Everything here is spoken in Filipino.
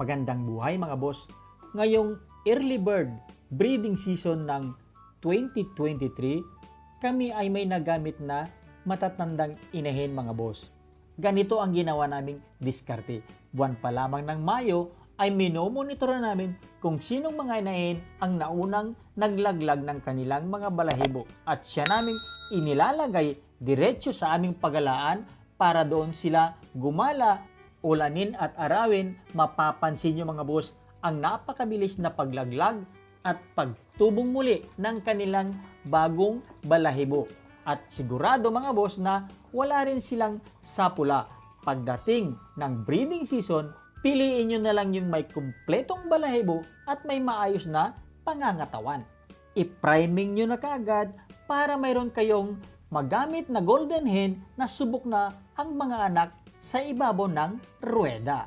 Magandang buhay mga boss. Ngayong early bird breeding season ng 2023, kami ay may nagamit na matatandang inahin mga boss. Ganito ang ginawa naming diskarte. Buwan pa lamang ng Mayo ay minomonitor namin kung sinong mga inahin ang naunang naglaglag ng kanilang mga balahibo at siya naming inilalagay diretso sa aming pagalaan para doon sila gumala, ulanin at arawin. Mapapansin nyo mga boss ang napakabilis na paglaglag at pagtubong muli ng kanilang bagong balahibo. At sigurado mga boss na wala rin silang sapula. Pagdating ng breeding season, piliin nyo na lang yung may kumpletong balahibo at may maayos na pangangatawan. I-priming nyo na kaagad para mayroon kayong magamit na golden hen na subok na ang mga anak sa ibabaw ng ruweda.